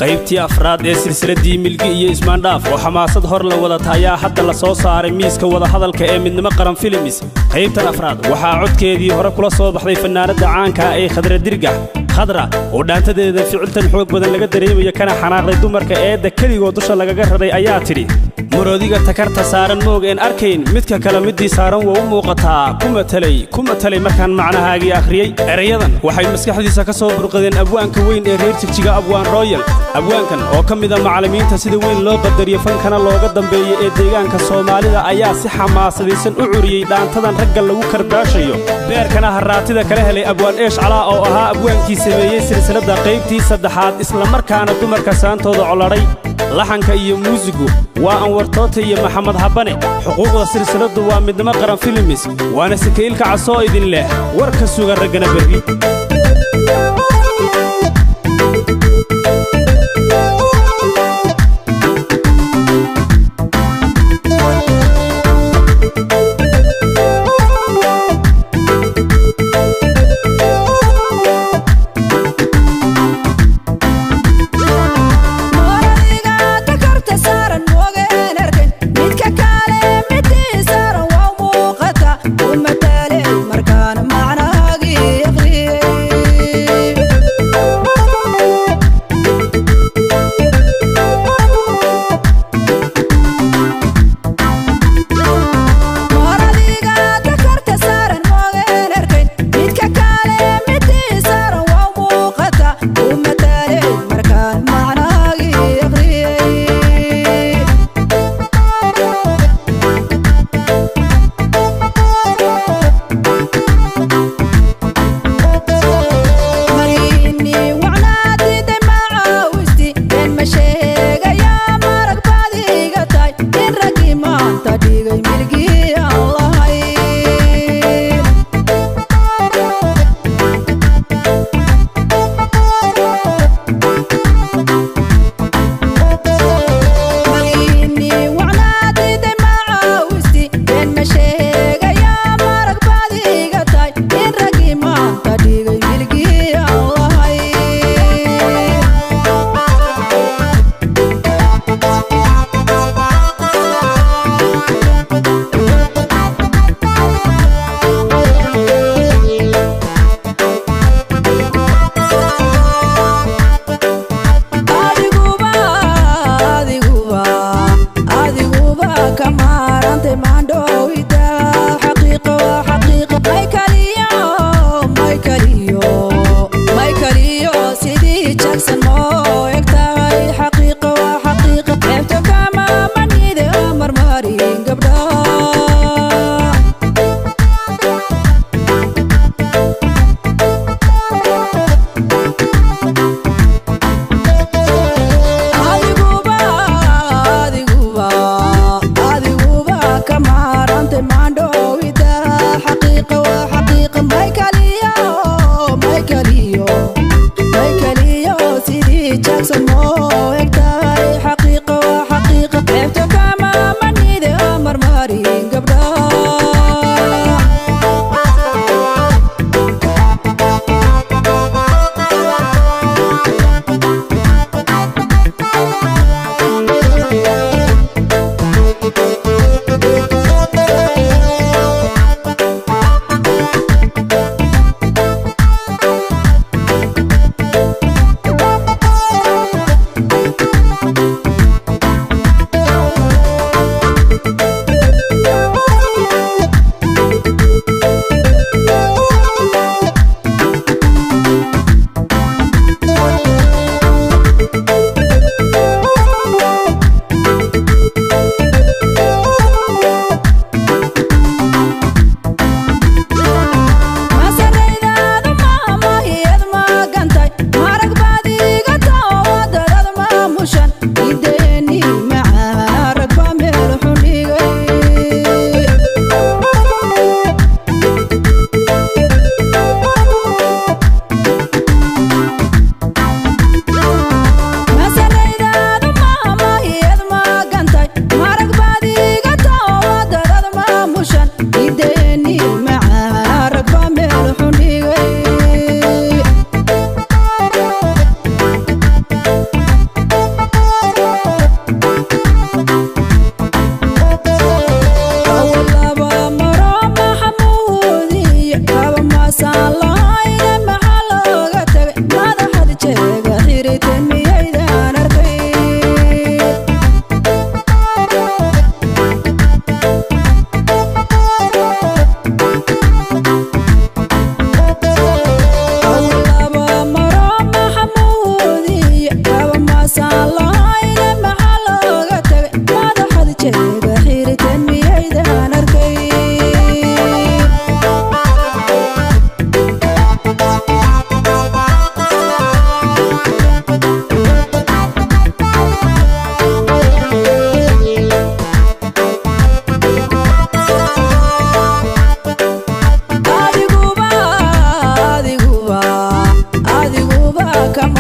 qaybtii afraad ee silsiladii milgi iyo ismaandhaaf oo xamaasad hor la wada taaya hadda la soo saaray miiska wada hadalka ee midnimo qaran films qaybtan afraad waxaa codkeedii hore kula soo baxday fanaanada caanka ee Khadra Dirgax khadra oo dhaantadeeda ficiltan xoog badan laga dareemayo kana xanaaqday dumarka eeda kaligood dusha lagaga raray ayaa tiri marodiga takarta saaran moog een arkayn midka kala midii saaran waa u muuqataa kuma talay markaan macnahaagii akhriyay erayadan waxay maskaxdiisa ka soo burqadeen abwaanka weyn ee reer Jigjiga Abwaan Royal abwaankan oo kamid ah macallimiinta sida weyn loo qadariyo fankana looga dambeeyay ee deegaanka Soomaalida ayaa si xamaasadaysan u curiyay dhaantadan ragga lagu karbaashayo beerkana haraatida kala helay Abwaan Eesh Calaa oo ahaa abwaankii sameeyay silsilada qaybtii saddexaad isla markaana dumarka saantooda colaray laxanka iyo muusigu waa Anwar Toote iyo Maxamed Habane xuquuqda silsiladu waa midnimo qaran films waana sikaylka casoo idin leh warka sugan ragana berri ومثالي مركان معنا هاقي يغري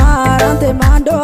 maarante maandho